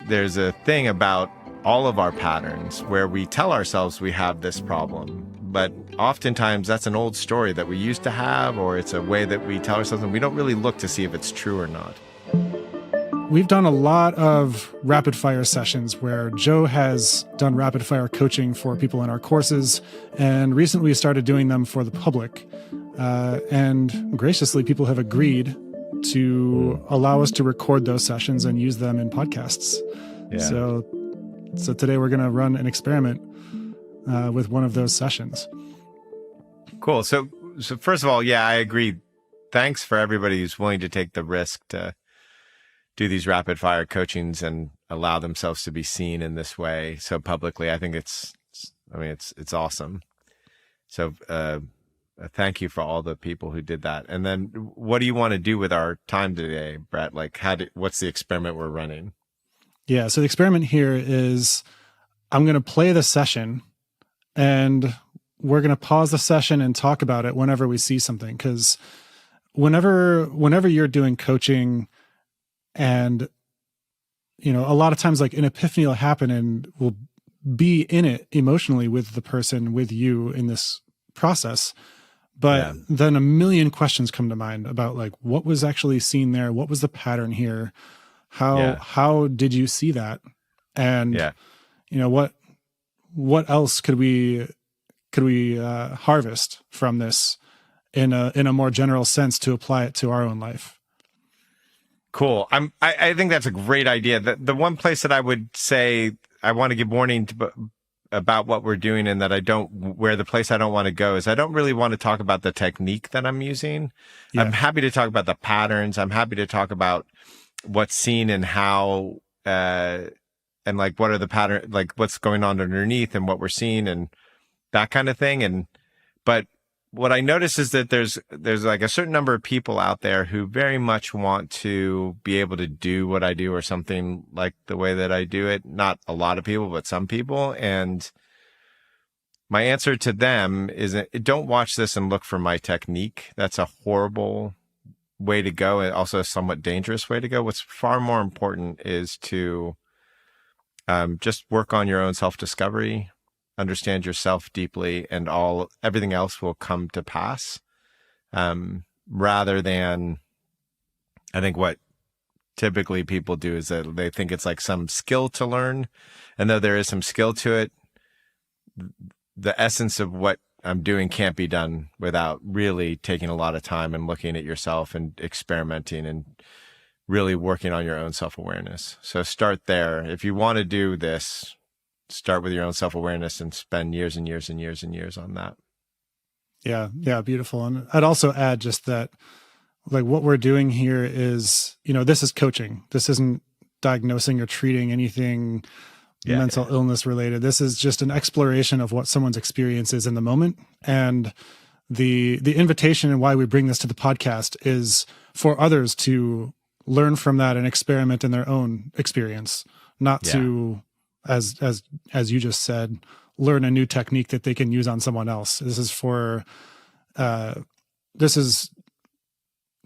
there's a thing about all of our patterns where we tell ourselves we have this problem, but oftentimes that's an old story that we used to have, or it's a way that we tell ourselves, and we don't really look to see if it's true or not. We've done a lot of rapid fire sessions where Joe has done rapid fire coaching for people in our courses, and recently we started doing them for the public. And graciously, people have agreed to allow us to record those sessions and use them in podcasts. Yeah. So today we're going to run an experiment with one of those sessions. Cool. So first of all, yeah, I agree. Thanks for everybody who's willing to take the risk to do these rapid fire coachings and allow themselves to be seen in this way so publicly. I think it's awesome. So thank you for all the people who did that. And then what do you want to do with our time today, Brett? Like what's the experiment we're running? Yeah. So the experiment here is I'm going to play the session and we're going to pause the session and talk about it whenever we see something. Because whenever you're doing coaching, and, a lot of times like an epiphany will happen and we'll be in it emotionally with the person, with you in this process. But then a million questions come to mind about like, what was actually seen there? What was the pattern here? How did you see that? And, what else could we harvest from this in a more general sense to apply it to our own life? Cool. I think that's a great idea. The one place that I would say I want to give warning about what we're doing, and that where the place I don't want to go is I don't really want to talk about the technique that I'm using. Yeah. I'm happy to talk about the patterns. I'm happy to talk about what's seen and how, and like what are the patterns, like what's going on underneath and what we're seeing and that kind of thing. But what I notice is that there's like a certain number of people out there who very much want to be able to do what I do or something like the way that I do it. Not a lot of people, but some people. And my answer to them is don't watch this and look for my technique. That's a horrible way to go, and also a somewhat dangerous way to go. What's far more important is to just work on your own self-discovery, understand yourself deeply, and everything else will come to pass. Rather than, I think what typically people do is that they think it's like some skill to learn. And though there is some skill to it, the essence of what I'm doing can't be done without really taking a lot of time and looking at yourself and experimenting and really working on your own self-awareness. So start there. If you want to do this, start with your own self-awareness and spend years and years and years and years on that. Yeah, beautiful. And I'd also add just that, like, what we're doing here is, this is coaching. This isn't diagnosing or treating anything mental illness related. This is just an exploration of what someone's experience is in the moment. And the invitation and why we bring this to the podcast is for others to learn from that and experiment in their own experience, not to, as you just said, learn a new technique that they can use on someone else. This is this is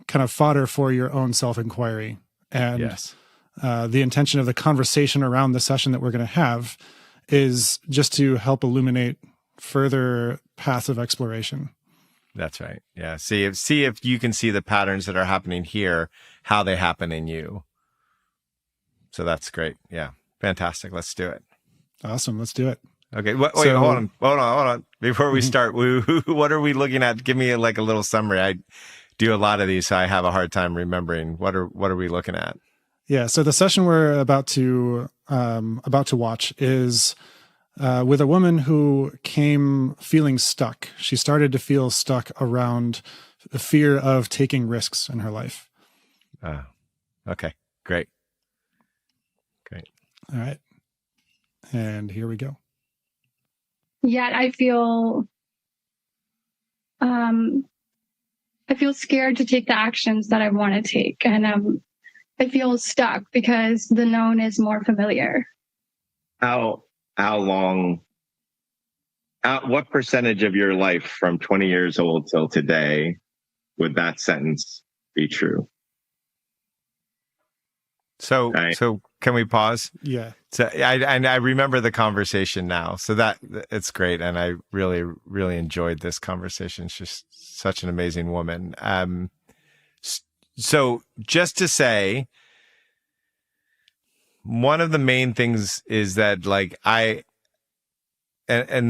kind of fodder for your own self-inquiry. And the intention of the conversation around the session that we're going to have is just to help illuminate further paths of exploration. That's right. Yeah. See if you can see the patterns that are happening here, how they happen in you. So that's great. Yeah. Fantastic. Let's do it. Awesome. Let's do it. Okay. Wait, hold on. Before we start, what are we looking at? Give me a little summary. I do a lot of these, so I have a hard time remembering. What are we looking at? Yeah. So the session we're about to watch is with a woman who came feeling stuck. She started to feel stuck around the fear of taking risks in her life. Okay. Great. All right. And here we go. Yet I feel scared to take the actions that I want to take. And I feel stuck because the known is more familiar. How long, what percentage of your life from 20 years old till today would that sentence be true? So Can we pause? Yeah. So I remember the conversation now. So that it's great. And I really, really enjoyed this conversation. She's such an amazing woman. So just to say, one of the main things is that like and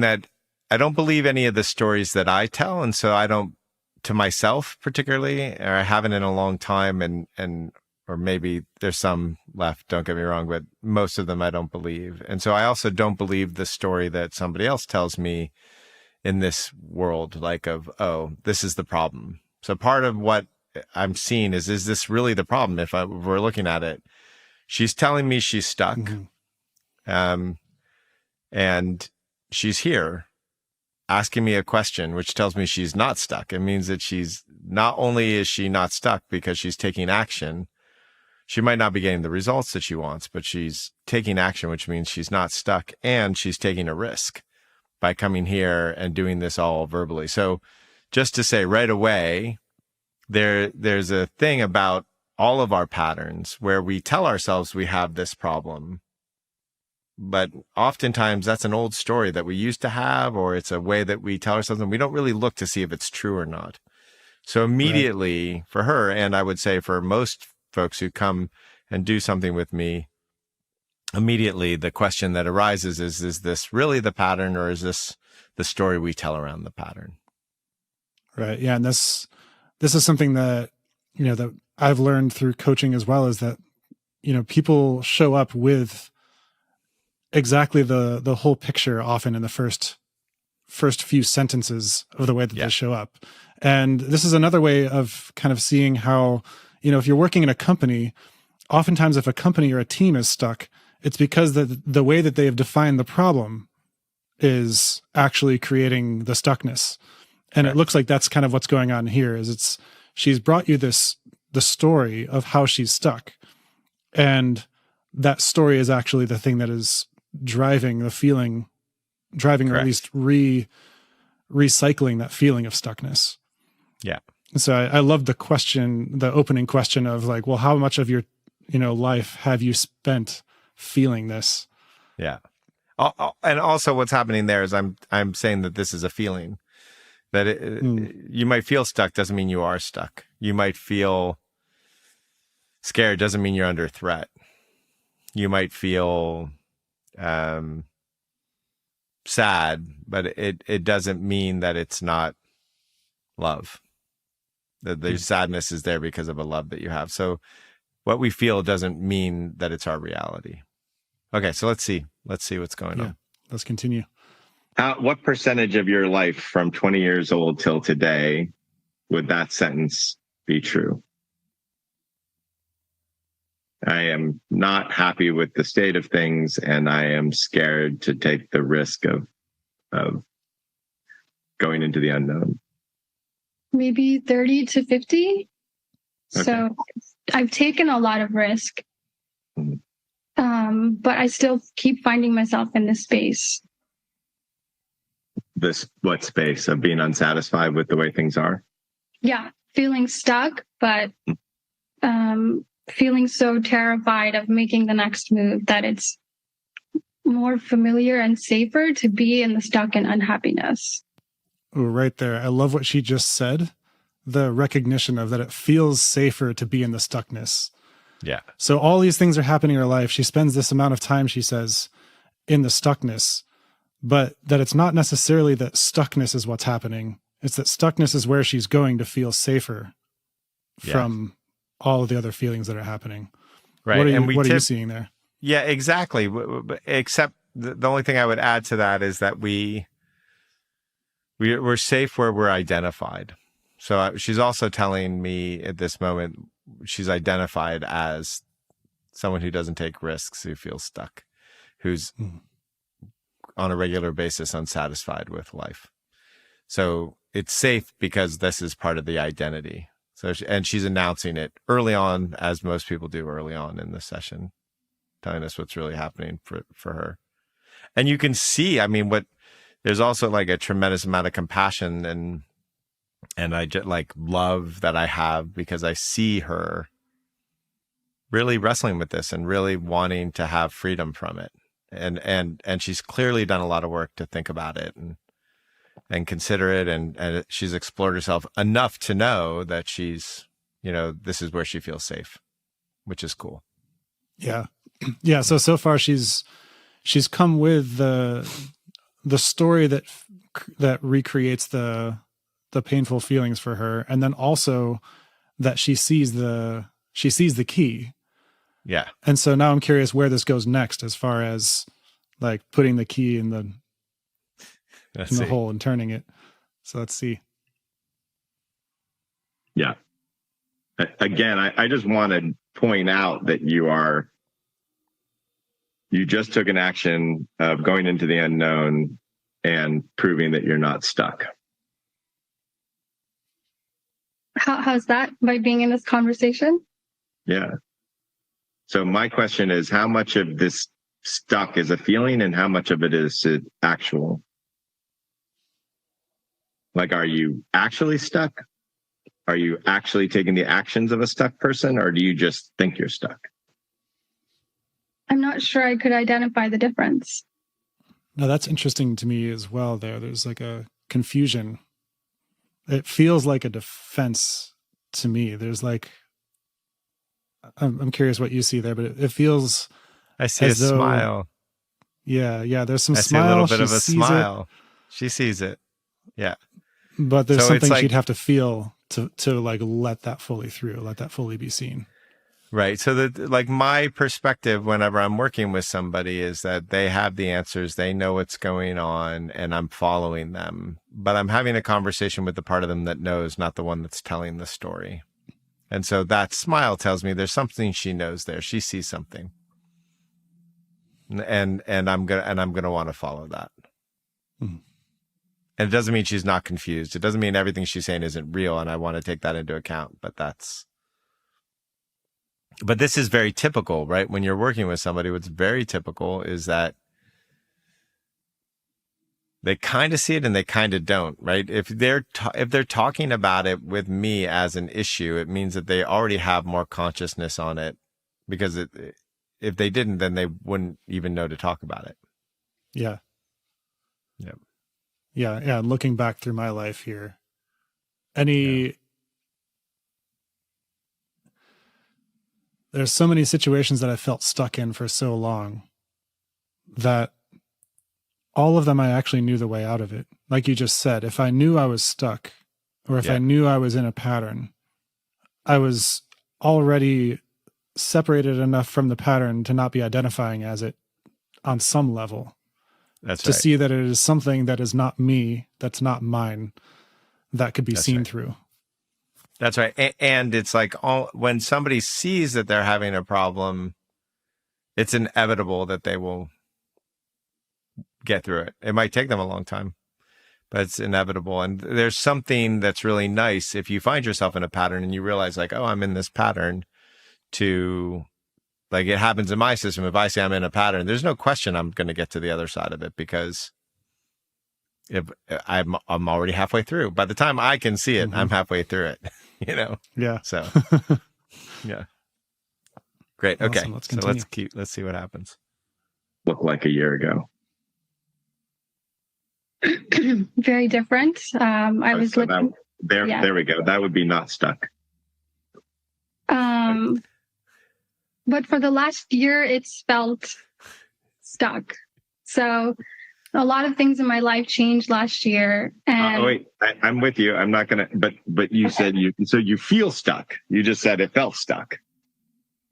that I don't believe any of the stories that I tell. And so I don't, to myself particularly, or I haven't in a long time, or maybe there's some left, don't get me wrong, but most of them I don't believe. And so I also don't believe the story that somebody else tells me in this world, like of, oh, this is the problem. So part of what I'm seeing is this really the problem? If we're looking at it, she's telling me she's stuck. And she's here asking me a question, which tells me she's not stuck. It means that she's not only is she not stuck because she's taking action. She might not be getting the results that she wants, but she's taking action, which means she's not stuck, and she's taking a risk by coming here and doing this all verbally. So just to say right away, there's a thing about all of our patterns where we tell ourselves we have this problem. But oftentimes that's an old story that we used to have, or it's a way that we tell ourselves, and we don't really look to see if it's true or not. So immediately for her, and I would say for most folks who come and do something with me, immediately the question that arises is this really the pattern, or is this the story we tell around the pattern? Right. Yeah. And this is something that, that I've learned through coaching as well, is that, people show up with exactly the whole picture often in the first few sentences of the way that they show up. And this is another way of kind of seeing how, if you're working in a company, oftentimes if a company or a team is stuck, it's because the way that they have defined the problem is actually creating the stuckness. And it looks like that's kind of what's going on here. Is she's brought you the story of how she's stuck, and that story is actually the thing that is driving the feeling, or at least recycling that feeling of stuckness. Yeah. So I love the question, the opening question of like, well, how much of your, life have you spent feeling this? Yeah. And also what's happening there is I'm saying that this is a feeling that you might feel stuck. Doesn't mean you are stuck. You might feel scared. Doesn't mean you're under threat. You might feel sad, but it doesn't mean that it's not love. The sadness is there because of a love that you have. So what we feel doesn't mean that it's our reality. Okay, so let's see what's going on. Let's continue. What percentage of your life from 20 years old till today would that sentence be true? I am not happy with the state of things, and I am scared to take the risk of going into the unknown. Maybe 30 to 50. Okay. So I've taken a lot of risk, but I still keep finding myself in this space. What space of being unsatisfied with the way things are? Yeah, feeling stuck, but feeling so terrified of making the next move that it's more familiar and safer to be in the stuck and unhappiness. Ooh, right there. I love what she just said. The recognition of that it feels safer to be in the stuckness. Yeah. So all these things are happening in her life. She spends this amount of time, she says, in the stuckness, but that it's not necessarily that stuckness is what's happening. It's that stuckness is where she's going to feel safer from all of the other feelings that are happening. Right. What are you seeing there? Yeah, exactly. Except the only thing I would add to that is that we're safe where we're identified. So she's also telling me at this moment, she's identified as someone who doesn't take risks, who feels stuck, who's on a regular basis unsatisfied with life. So it's safe because this is part of the identity. So, and she's announcing it early on, as most people do early on in the session, telling us what's really happening for her. And you can see, I mean, there's also like a tremendous amount of compassion and I just like love that I have, because I see her really wrestling with this and really wanting to have freedom from it. And she's clearly done a lot of work to think about it and consider it. And she's explored herself enough to know that she's, this is where she feels safe, which is cool. Yeah. Yeah. So far she's come with the story that recreates the painful feelings for her. And then also that she sees the key. Yeah. And so now I'm curious where this goes next, as far as like putting the key in the hole and turning it. So let's see. Yeah. Again, I just want to point out that you just took an action of going into the unknown and proving that you're not stuck. How's that, by being in this conversation? Yeah. So my question is, how much of this stuck is a feeling and how much of it is actual? Like, are you actually stuck? Are you actually taking the actions of a stuck person, or do you just think you're stuck? I'm not sure I could identify the difference. No, that's interesting to me as well. There's like a confusion. It feels like a defense to me. There's like, I'm curious what you see there, but it feels. I see a smile. Yeah. There's some I smile. see a little bit of a smile. It. She sees it. Yeah. But there's something she'd have to feel to like let that fully through, let that fully be seen. Right. So that, like, my perspective whenever I'm working with somebody is that they have the answers, they know what's going on, and I'm following them. But I'm having a conversation with the part of them that knows, not the one that's telling the story. And so that smile tells me there's something she knows there. She sees something. And I'm gonna want to follow that. Mm-hmm. And it doesn't mean she's not confused. It doesn't mean everything she's saying isn't real, and I want to take that into account. But this is very typical, right? When you're working with somebody, what's very typical is that they kind of see it and they kind of don't, right? If they're talking about it with me as an issue, it means that they already have more consciousness on it, because if they didn't, then they wouldn't even know to talk about it. Yeah. Yep. Yeah. Looking back through my life here, there's so many situations that I felt stuck in for so long that all of them, I actually knew the way out of it. Like you just said, if I knew I was stuck, or if I knew I was in a pattern, I was already separated enough from the pattern to not be identifying as it on some level. That's to right. see that it is something that is not me, that's not mine, that could be seen through. That's right. And it's like when somebody sees that they're having a problem, it's inevitable that they will get through it. It might take them a long time, but it's inevitable. And there's something that's really nice if you find yourself in a pattern and you realize, like, oh, I'm in this pattern, to, like, it happens in my system. If I say I'm in a pattern, there's no question I'm going to get to the other side of it, because if I'm already halfway through. By the time I can see it, I'm halfway through it, Yeah. So, yeah. Great. Okay. Awesome. Let's see what happens. Look like a year ago. Very different. I was looking. There we go. That would be not stuck. But for the last year, it's felt stuck. So a lot of things in my life changed last year. And wait, I'm with you. I'm not gonna. But you said you feel stuck. You just said it felt stuck.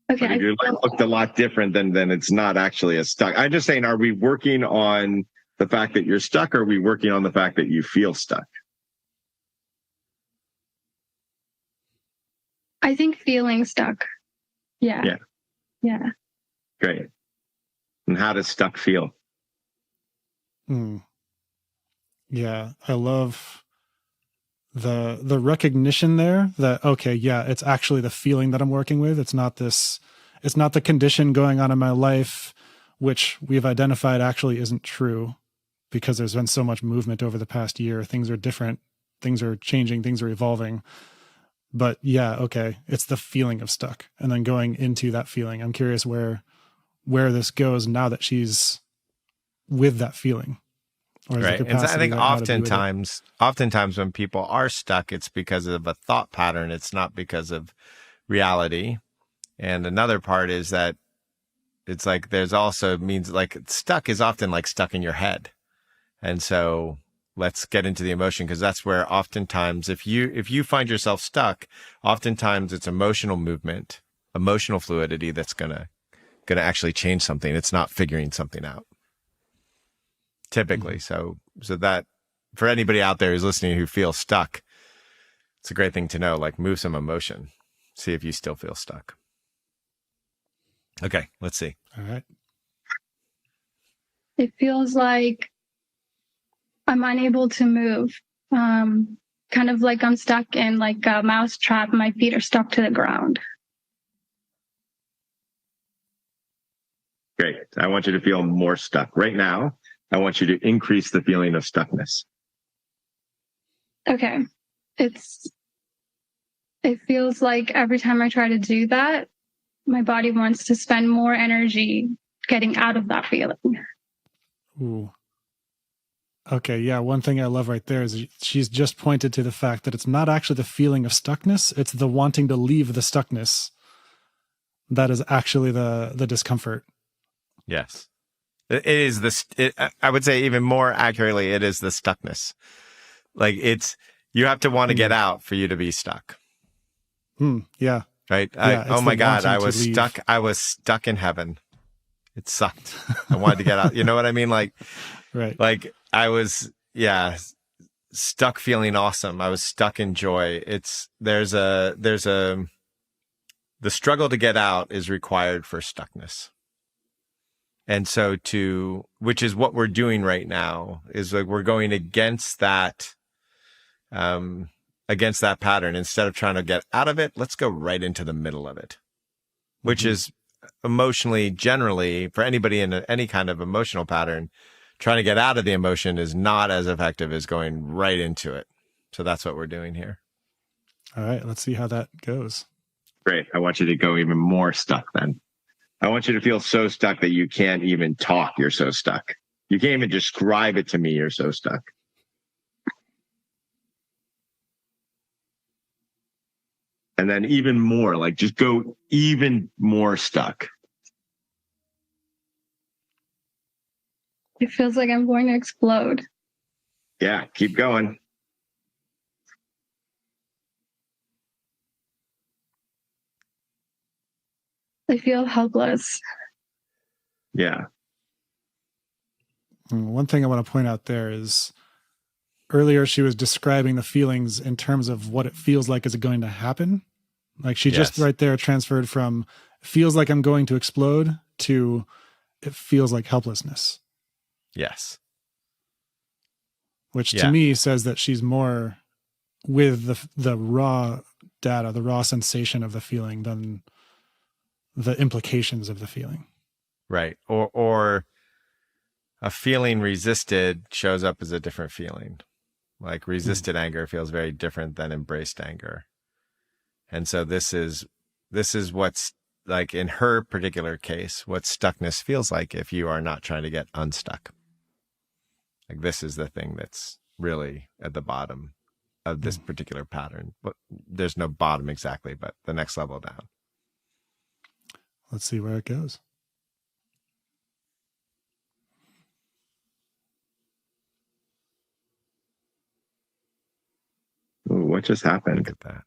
Okay. But if your life looked a lot different, then it's not actually a stuck. I'm just saying, are we working on the fact that you're stuck, or are we working on the fact that you feel stuck? I think feeling stuck. Yeah. Great. And how does stuck feel? Yeah, I love the recognition there that, okay, yeah, it's actually the feeling that I'm working with. It's not the condition going on in my life, which we've identified actually isn't true, because there's been so much movement over the past year. Things are different. Things are changing. Things are evolving. But yeah, okay, it's the feeling of stuck, and then going into that feeling. I'm curious where this goes now that she's with that feeling, or has the Right. And so I capacity think right now to be with it. oftentimes when people are stuck, it's because of a thought pattern. It's not because of reality. And another part is that it's like there's also means like stuck is often like stuck in your head. And so let's get into the emotion, because that's where oftentimes if you find yourself stuck, oftentimes it's emotional movement, emotional fluidity that's gonna actually change something. It's not figuring something out. Typically. So that for anybody out there who's listening who feels stuck, it's a great thing to know, like move some emotion. See if you still feel stuck. Okay, let's see. All right. It feels like I'm unable to move. Kind of like I'm stuck in like a mouse trap. My feet are stuck to the ground. Great. I want you to feel more stuck. Right now, I want you to increase the feeling of stuckness. Okay. It feels like every time I try to do that, my body wants to spend more energy getting out of that feeling. Ooh. Okay, yeah, one thing I love right there is she's just pointed to the fact that it's not actually the feeling of stuckness, it's the wanting to leave the stuckness that is actually the discomfort. Yes. It is I would say even more accurately, it is the stuckness. Like you have to want to get out for you to be stuck. Yeah. Right. Yeah, Oh my God. I was leave. stuck. I was stuck in heaven. It sucked. I wanted to get out. You know what I mean? Like, right. Like I was, stuck feeling awesome. I was stuck in joy. The struggle to get out is required for stuckness. And so which is what we're doing right now, is like we're going against that pattern. Instead of trying to get out of it, let's go right into the middle of it, which is emotionally, generally, for anybody in any kind of emotional pattern, trying to get out of the emotion is not as effective as going right into it. So that's what we're doing here. All right, let's see how that goes. Great. I want you to go even more stuck then. I want you to feel so stuck that you can't even talk. You're so stuck. You can't even describe it to me. You're so stuck. And then even more, like just go even more stuck. It feels like I'm going to explode. Yeah, keep going. I feel helpless. Yeah. One thing I want to point out there is earlier she was describing the feelings in terms of what it feels like is going to happen. Like she just right there transferred from feels like I'm going to explode to it feels like helplessness. Yes. Which to me says that she's more with the raw data, the raw sensation of the feeling than the implications of the feeling. Right. Or a feeling resisted shows up as a different feeling. Like resisted anger feels very different than embraced anger. And so this is what's like in her particular case, what stuckness feels like if you are not trying to get unstuck. Like this is the thing that's really at the bottom of this particular pattern. But there's no bottom exactly, but the next level down. Let's see where it goes. Ooh, what just happened? Look at that.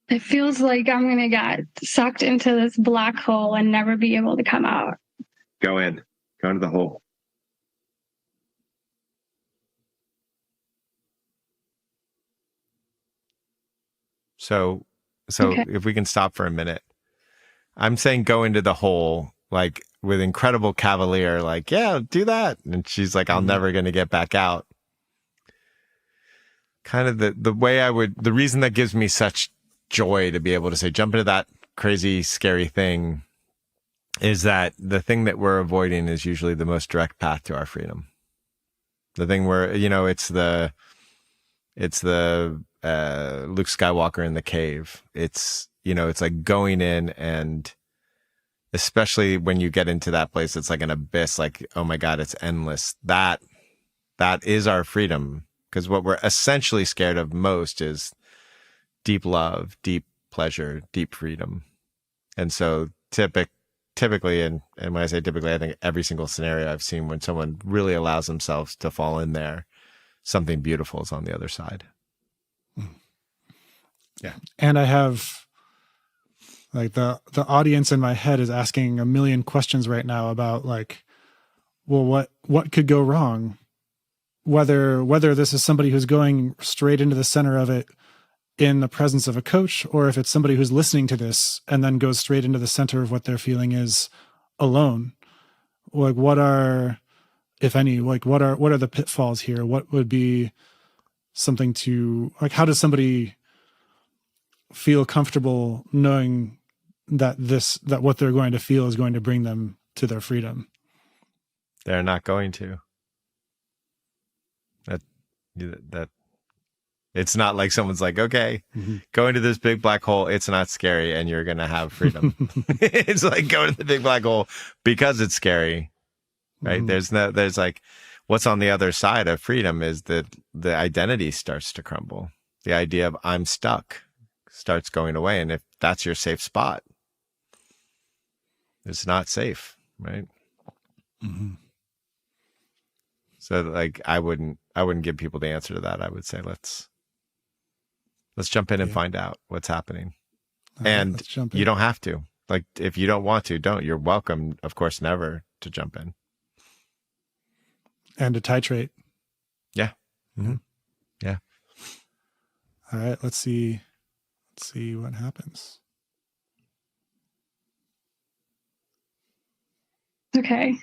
It feels like I'm going to get sucked into this black hole and never be able to come out. Go into the hole. So Okay. if we can stop for a minute, I'm saying go into the hole, like with incredible cavalier, like, yeah, do that. And she's like, I'm never going to get back out. Kind of the way the reason that gives me such joy to be able to say, jump into that crazy, scary thing is that the thing that we're avoiding is usually the most direct path to our freedom. The thing where, it's It's the Luke Skywalker in the cave. It's, it's like going in, and especially when you get into that place, it's like an abyss, like, oh my God, it's endless. That is our freedom. Because what we're essentially scared of most is deep love, deep pleasure, deep freedom. And so typically, and when I say typically, I think every single scenario I've seen when someone really allows themselves to fall in there, something beautiful is on the other side. Yeah. And I have like the audience in my head is asking a million questions right now about like, well, what could go wrong? Whether this is somebody who's going straight into the center of it in the presence of a coach, or if it's somebody who's listening to this and then goes straight into the center of what they're feeling is alone. Like, what are, if any, like what are the pitfalls here? What would be something to, like, how does somebody feel comfortable knowing that what they're going to feel is going to bring them to their freedom? They're not going to. That it's not like someone's like, okay, go into this big black hole. It's not scary, and you're going to have freedom. It's like go to the big black hole because it's scary, right? There's like, what's on the other side of freedom is that the identity starts to crumble. The idea of I'm stuck starts going away. And if that's your safe spot, it's not safe, right? Mm-hmm. So like, I wouldn't give people the answer to that. I would say, let's jump in and find out what's happening. And you don't have to, like, if you don't want to, don't. You're welcome, of course, never to jump in. And to titrate. Yeah. Mm-hmm. Yeah. All right. Let's see what happens. Okay.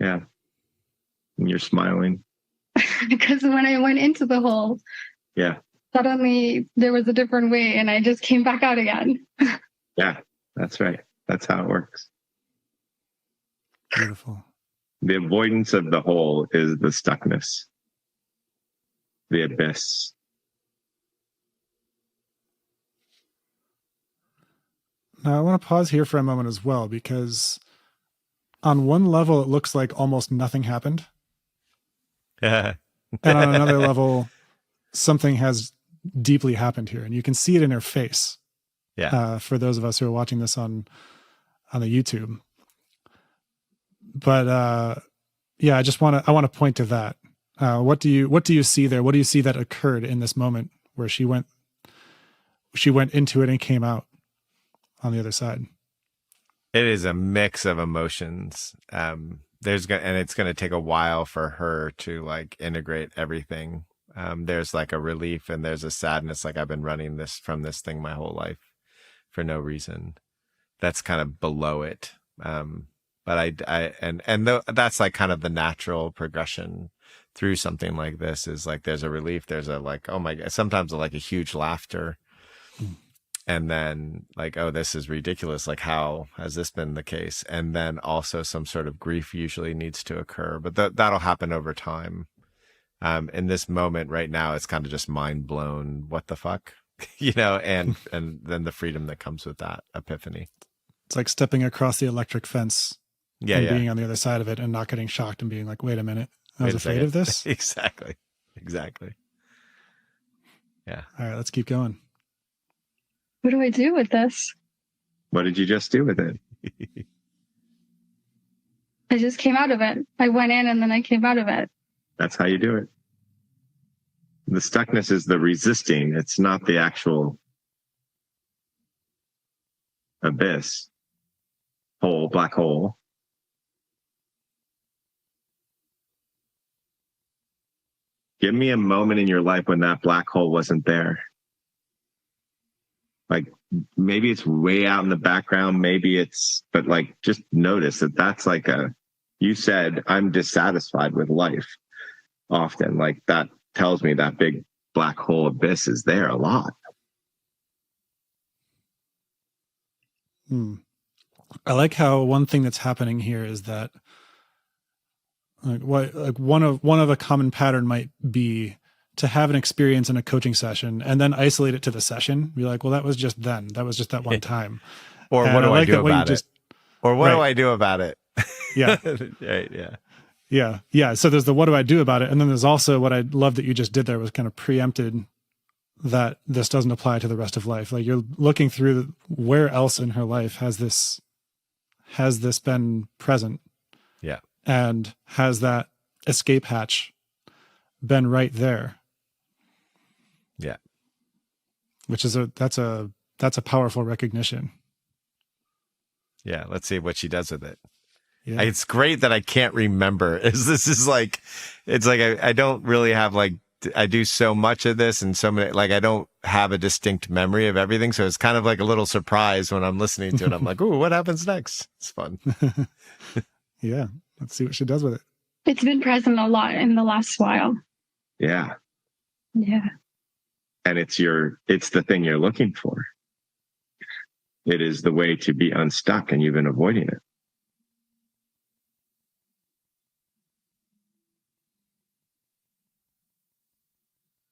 Yeah. And you're smiling. Because when I went into the hole, yeah, suddenly there was a different way and I just came back out again. Yeah, that's right. That's how it works. Beautiful. The avoidance of the hole is the stuckness, the abyss. Now I want to pause here for a moment as well, because on one level, it looks like almost nothing happened. Yeah. And on another level, something has deeply happened here, and you can see it in her face. Yeah. For those of us who are watching this on the YouTube. But yeah, I want to point to that. What do you see there? What do you see that occurred in this moment where she went into it and came out on the other side? It is a mix of emotions. It's going to take a while for her to like integrate everything. There's like a relief and there's a sadness. Like, I've been running from this thing my whole life for no reason. That's kind of below it. But that's like kind of the natural progression through something like this, is like, there's a relief. There's a like, oh my God, sometimes like a huge laughter. And then like, oh, this is ridiculous. Like, how has this been the case? And then also some sort of grief usually needs to occur, but that'll happen over time. In this moment right now, it's kind of just mind blown. What the fuck, and then the freedom that comes with that epiphany. It's like stepping across the electric fence and Yeah. being on the other side of it and not getting shocked and being like, wait a minute, I was afraid of this. Exactly. Yeah. All right, let's keep going. What do I do with this? What did you just do with it? I just came out of it. I went in and then I came out of it. That's how you do it. The stuckness is the resisting. It's not the actual abyss, hole, black hole. Give me a moment in your life when that black hole wasn't there. Like, maybe it's way out in the background. But like, just notice that's like you said, I'm dissatisfied with life often. Like, that tells me that big black hole abyss is there a lot. I like how one thing that's happening here is that one of a common pattern might be to have an experience in a coaching session and then isolate it to the session. Be like, well, that was just then. That was just that one time. Or And what do I like do that way you about it? Or what do I do about it? Yeah. Right, yeah. Yeah. So there's the what do I do about it? And then there's also what I love that you just did there was kind of preempted that this doesn't apply to the rest of life. Like you're looking through where else in her life has this been present? Yeah. And has that escape hatch been right there? Yeah. Which is that's a powerful recognition. Yeah. Let's see what she does with it. Yeah. It's great that I can't remember. It's like I don't really have like, I do so much of this and so many, like I don't have a distinct memory of everything. So it's kind of like a little surprise when I'm listening to it. I'm like, ooh, what happens next? It's fun. Yeah. Let's see what she does with it. It's been present a lot in the last while. Yeah. Yeah. And it's the thing you're looking for. It is the way to be unstuck, and you've been avoiding it.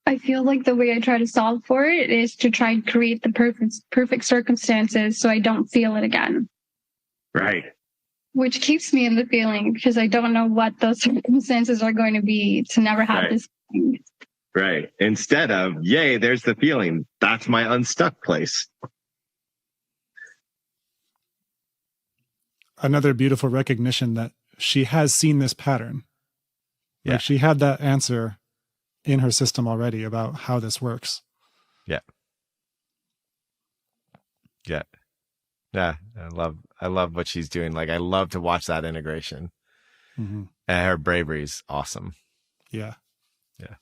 I feel like the way I try to solve for it is to try and create the perfect circumstances so I don't feel it again. Right. Which keeps me in the feeling because I don't know what those circumstances are going to be to never have Right. this feeling. Right. Instead of, yay, there's the feeling. That's my unstuck place. Another beautiful recognition that she has seen this pattern. Yeah. Like she had that answer in her system already about how this works. Yeah. Yeah. Yeah. I love what she's doing. Like I love to watch that integration. Mm-hmm. And her bravery is awesome. Yeah. Yeah.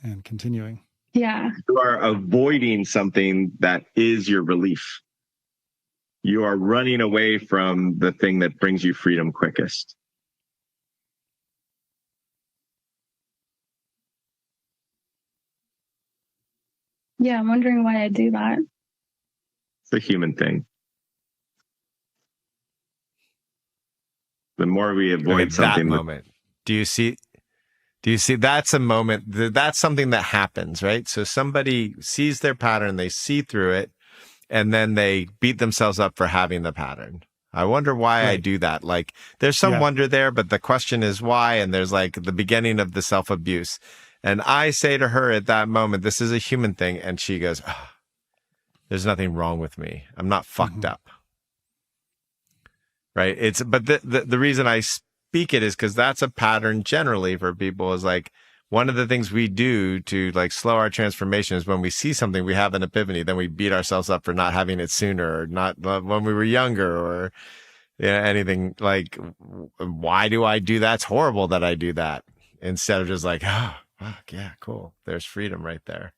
And continuing. Yeah. You are avoiding something that is your relief. You are running away from the thing that brings you freedom quickest. Yeah. I'm wondering why I do that. It's a human thing. The more we avoid something, that moment. Do you see that's a moment, that's something that happens, right? So somebody sees their pattern, they see through it, and then they beat themselves up for having the pattern. I wonder why I do that. Like there's some wonder there, but the question is why, and there's like the beginning of the self-abuse. And I say to her at that moment, this is a human thing. And she goes, oh, there's nothing wrong with me. I'm not fucked up. Right. But the reason I speak it is because that's a pattern generally for people is like one of the things we do to like slow our transformation is when we see something, we have an epiphany, then we beat ourselves up for not having it sooner or not when we were younger or anything like, why do I do that? It's horrible that I do that instead of just like, oh, fuck, yeah, cool. There's freedom right there.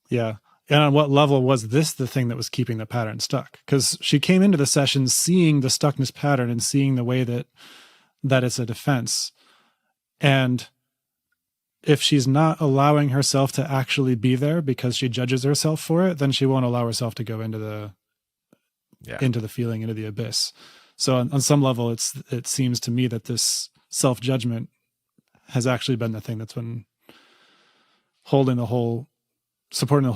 Yeah. And on what level was this the thing that was keeping the pattern stuck? Because she came into the session seeing the stuckness pattern and seeing the way that it's a defense. And if she's not allowing herself to actually be there because she judges herself for it, then she won't allow herself to go into the feeling, into the abyss. So on some level, it seems to me that this self-judgment has actually been the thing that's been supporting the whole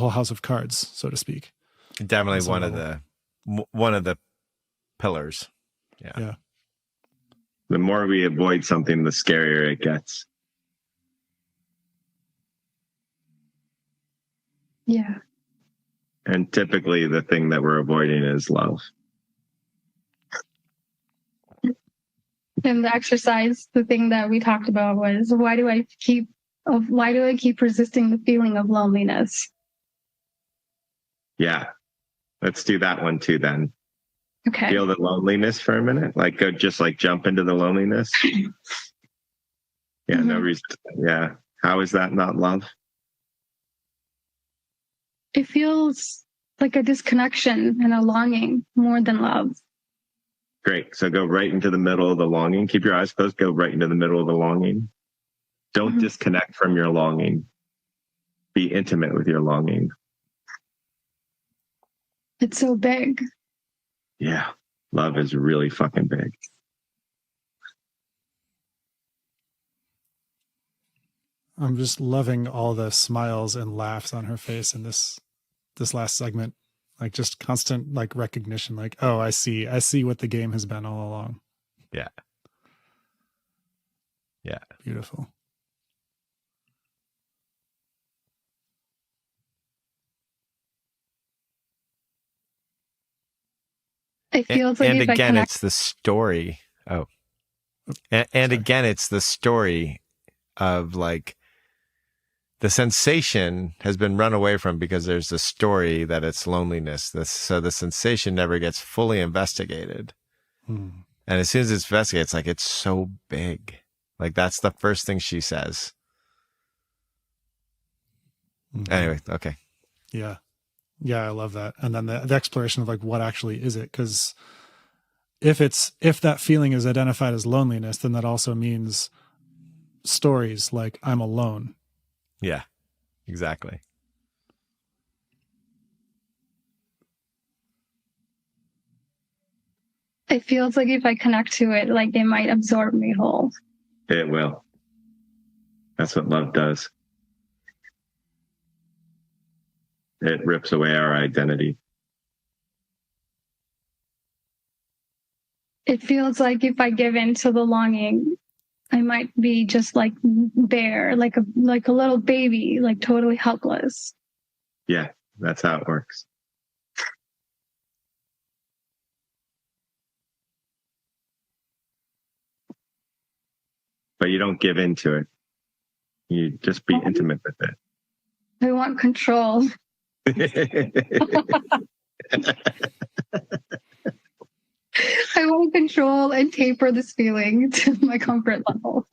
house of cards, so to speak. Definitely one of the pillars. Yeah. The more we avoid something, the scarier it gets. Yeah. And typically the thing that we're avoiding is love. And the exercise, the thing that we talked about was why do I keep resisting the feeling of loneliness? Yeah. Let's do that one too then. Okay. Feel the loneliness for a minute. Like go just like jump into the loneliness. Yeah, no reason. Yeah. How is that not love? It feels like a disconnection and a longing more than love. Great. So go right into the middle of the longing. Keep your eyes closed. Go right into the middle of the longing. Don't disconnect from your longing. Be intimate with your longing. It's so big. Yeah. Love is really fucking big. I'm just loving all the smiles and laughs on her face in this last segment. Like just constant like recognition, like, oh, I see what the game has been all along. Yeah. Yeah. Beautiful. It feels like And if I again, connect, it's the story. Oh, and again, it's the story of like the sensation has been run away from because there's the story that it's loneliness. So the sensation never gets fully investigated. Hmm. And as soon as it's investigated, it's like, it's so big. Like that's the first thing she says. Mm-hmm. Anyway, okay. Yeah. Yeah, I love that. And then the exploration of like, what actually is it? Because if that feeling is identified as loneliness, then that also means stories like I'm alone. Yeah, exactly. it feels like if I connect to it, like it might absorb me whole. It will. That's what love does. It rips away our identity. It feels like if I give in to the longing, I might be just like bare, like a little baby, like totally helpless. Yeah, that's how it works. But you don't give in to it. You just be intimate with I want control. it. I want control and taper this feeling to my comfort level.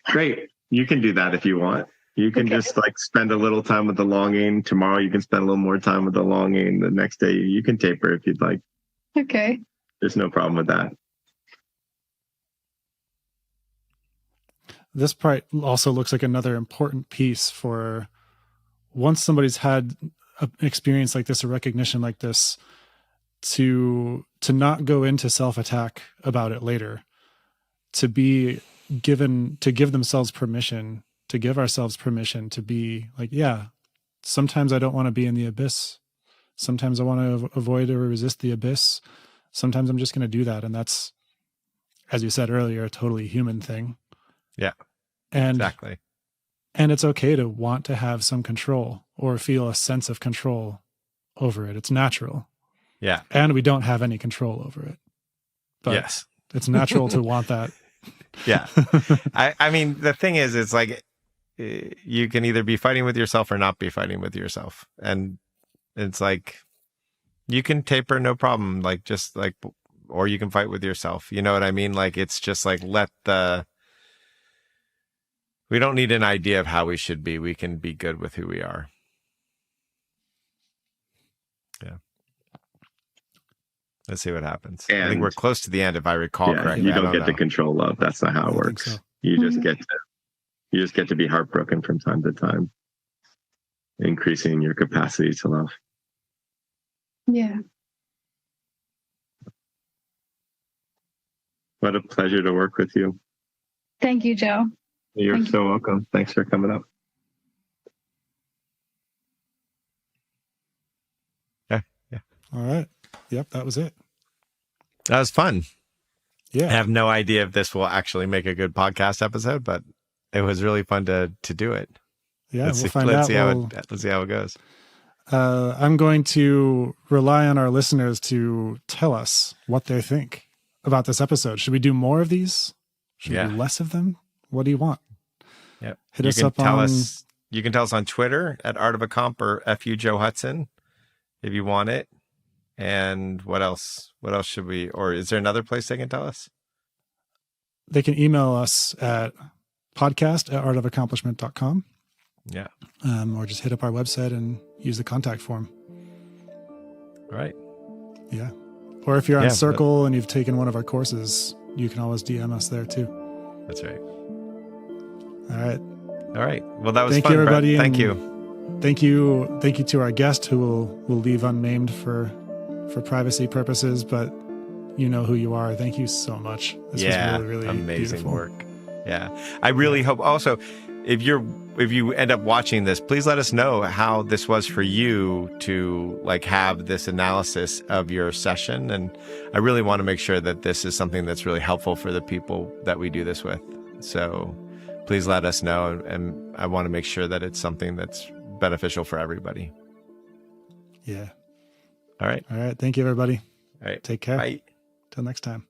Great. You can do that if you want. You can just like spend a little time with the longing. Tomorrow you can spend a little more time with the longing. The next day you can taper if you'd like. Okay. There's no problem with that. This part also looks like another important piece for once somebody's had an experience like this, a recognition like this, to not go into self-attack about it later, to give themselves permission, to give ourselves permission to be like, yeah, sometimes I don't want to be in the abyss. Sometimes I want to avoid or resist the abyss. Sometimes I'm just going to do that. And that's, as you said earlier, a totally human thing. Yeah, and exactly. And it's okay to want to have some control or feel a sense of control over it. It's natural. Yeah. And we don't have any control over it. But yes. It's natural to want that. Yeah. I mean, the thing is, it's like you can either be fighting with yourself or not be fighting with yourself. And it's like, you can taper, no problem. Like, just like, or you can fight with yourself. You know what I mean? Like, it's just like, we don't need an idea of how we should be. We can be good with who we are. Yeah. Let's see what happens. I think we're close to the end, if I recall correctly. You don't get to control love. That's not how it works. So. You just get to be heartbroken from time to time, increasing your capacity to love. Yeah. What a pleasure to work with you. Thank you, Joe. You're so welcome. Thanks for coming up. Yeah. All right. Yep, that was it. That was fun. Yeah. I have no idea if this will actually make a good podcast episode, but it was really fun to do it. Yeah, let's find see out. Let's see how it goes. I'm going to rely on our listeners to tell us what they think about this episode. Should we do more of these? Should we do less of them? What do you want? Yeah. Hit us up on... You can tell us on Twitter at Art of a Comp or FU Joe Hudson if you want it. And what else? What else should we, or is there another place they can tell us? They can email us at podcast@artofaccomplishment.com. Yeah. Or just hit up our website and use the contact form. All right. Yeah. Or if you're on Circle and you've taken one of our courses, you can always DM us there too. That's right. All right. All right. Well, that was Thank fun, you, everybody. Brett. Thank you. Thank you to our guest who will leave unnamed for privacy purposes, but you know who you are. Thank you so much. This was really, really amazing beautiful work. Yeah. I really hope also if you end up watching this, please let us know how this was for you to like have this analysis of your session. And I really want to make sure that this is something that's really helpful for the people that we do this with. So please let us know. And I want to make sure that it's something that's beneficial for everybody. Yeah. All right. All right. Thank you, everybody. All right. Take care. Bye. Till next time.